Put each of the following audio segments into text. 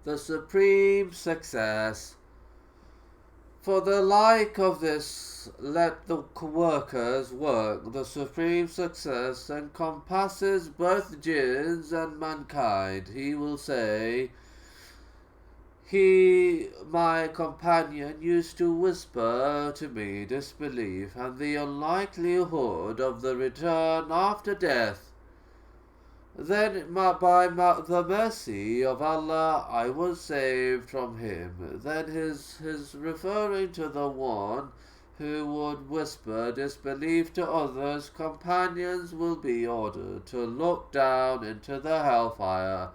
the supreme success. For the like of this, let the workers work. The supreme success encompasses both jinns and mankind. He will say, He, my companion, used to whisper to me disbelief and the unlikelihood of the return after death. Then, by the mercy of Allah, I was saved from him. Then his referring to the one who would whisper disbelief to others, companions will be ordered to look down into the hellfire,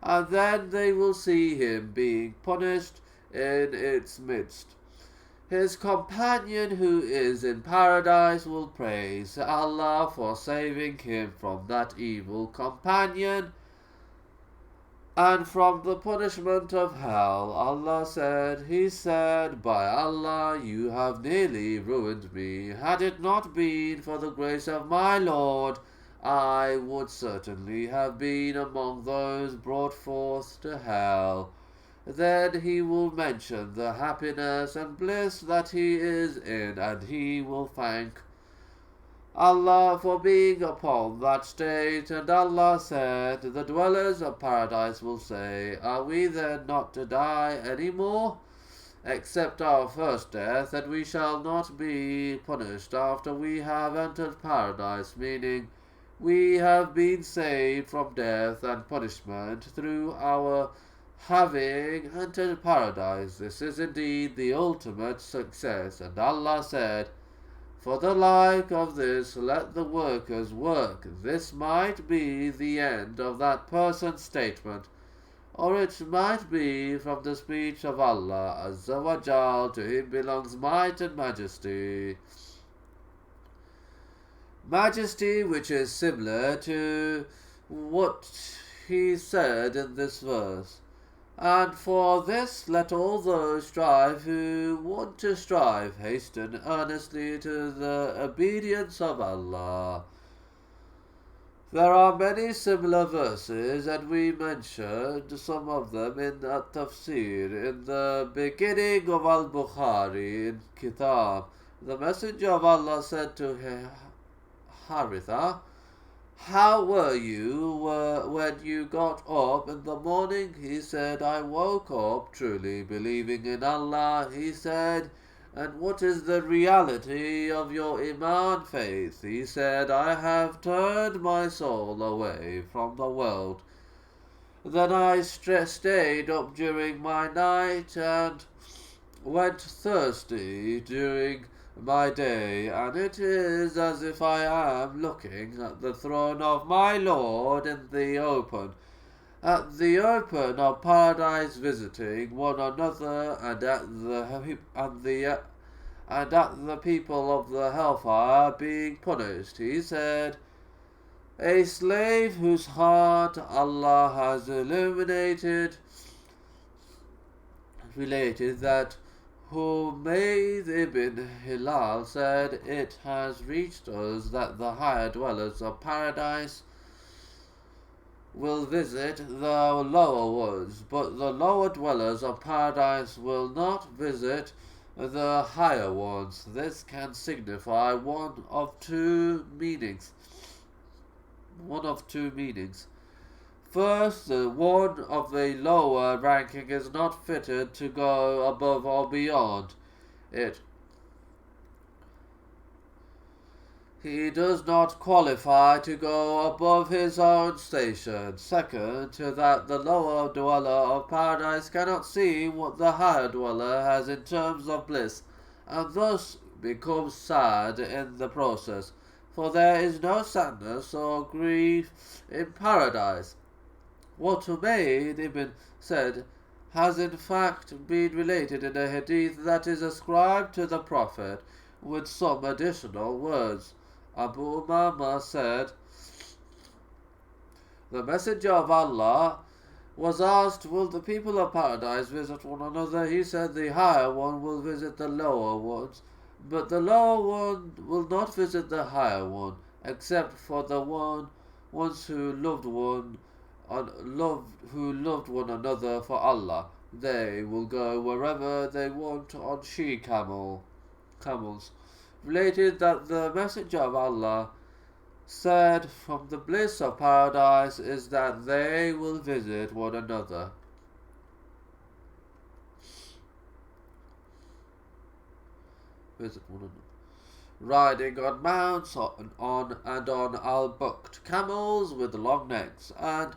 and then they will see him being punished in its midst. His companion who is in paradise will praise Allah for saving him from that evil companion and from the punishment of hell. Allah said, He said, By Allah, you have nearly ruined me. Had it not been for the grace of my Lord, I would certainly have been among those brought forth to hell. Then he will mention the happiness and bliss that he is in, and he will thank Allah for being upon that state. And Allah said, The dwellers of paradise will say, Are we then not to die any more? Except our first death, and we shall not be punished after we have entered paradise, meaning we have been saved from death and punishment through our having entered paradise. This is indeed the ultimate success. And Allah said, For the like of this, let the workers work. This might be the end of that person's statement, or it might be from the speech of Allah Azza wa Jal. To him belongs might and majesty. Majesty which is similar to what he said in this verse. And for this let all those strive who want to strive hasten earnestly to the obedience of Allah. There are many similar verses, and we mentioned some of them in At-Tafsir. In the beginning of Al-Bukhari in Kitab, the Messenger of Allah said to Haritha, How were you when you got up in the morning? He said, I woke up truly believing in Allah. He said, And what is the reality of your Iman faith? He said, I have turned my soul away from the world. Then I stayed up during my night and went thirsty during my day, and it is as if I am looking at the throne of my Lord in the open, at the open of paradise, visiting one another, and at the people of the hellfire being punished. He said, A slave whose heart Allah has illuminated, related that Humayd ibn Hilal said, It has reached us that the higher dwellers of paradise will visit the lower ones, but the lower dwellers of paradise will not visit the higher ones. This can signify one of two meanings. First, the one of the lower ranking is not fitted to go above or beyond it. He does not qualify to go above his own station. Second, to that the lower dweller of paradise cannot see what the higher dweller has in terms of bliss, and thus becomes sad in the process. For there is no sadness or grief in paradise. What Humayd ibn said has in fact been related in a hadith that is ascribed to the Prophet with some additional words. Abu Umama said, The Messenger of Allah was asked, Will the people of paradise visit one another? He said, The higher one will visit the lower ones, but the lower one will not visit the higher one, except for the ones who loved one who loved one another for Allah. They will go wherever they want on camels. Related that the Messenger of Allah said, from the bliss of paradise is that they will visit one another. Riding on mounts on al-bukt camels with long necks, and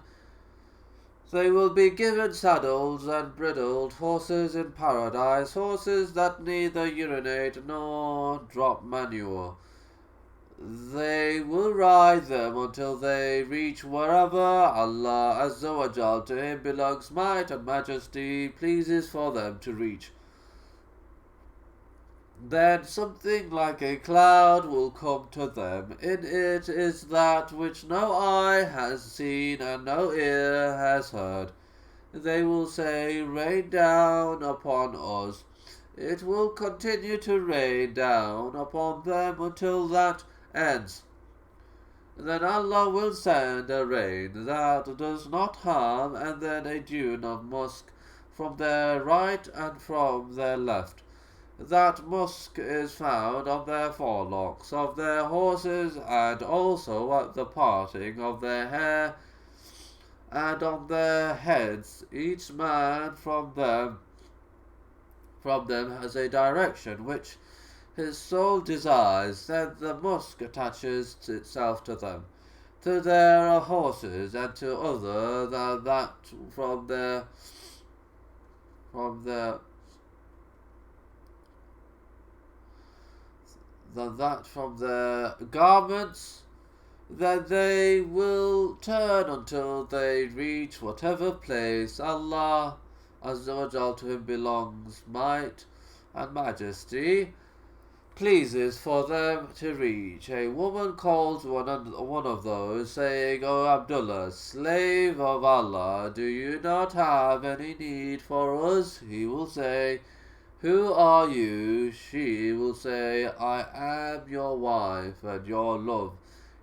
they will be given saddles and bridled horses in paradise, horses that neither urinate nor drop manure. They will ride them until they reach wherever Allah Azza wa Jal, to Him belongs might and majesty, pleases for them to reach. Then something like a cloud will come to them. In it is that which no eye has seen and no ear has heard. They will say, rain down upon us. It will continue to rain down upon them until that ends. Then Allah will send a rain that does not harm, and then a dune of musk from their right and from their left. That musk is found on their forelocks of their horses, and also at the parting of their hair, and on their heads. Each man from them has a direction which his soul desires. Then the musk attaches itself to them, to their horses, and to other than that from their garments. Then they will turn until they reach whatever place Allah Azza wa Jal, to Him belongs might and majesty, pleases for them to reach. A woman calls one of those, saying, O Abdullah, slave of Allah, do you not have any need for us? He will say, who are you? She will say, I am your wife and your love.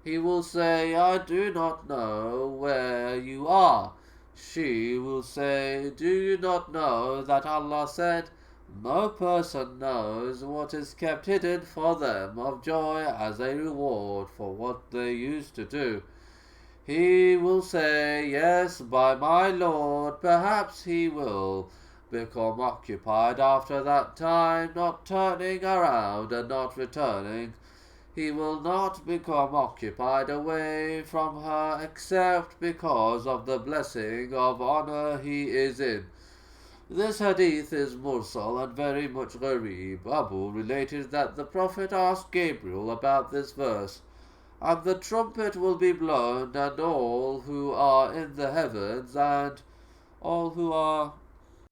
He will say, I do not know where you are. She will say, do you not know that Allah said, no person knows what is kept hidden for them of joy as a reward for what they used to do. He will say, yes, by my Lord, perhaps he will become occupied after that time, not turning around and not returning. He will not become occupied away from her except because of the blessing of honor he is in. This hadith is mursal and very much gharib. Abu related that the Prophet asked Gabriel about this verse, and the trumpet will be blown, and all who are in the heavens and all who are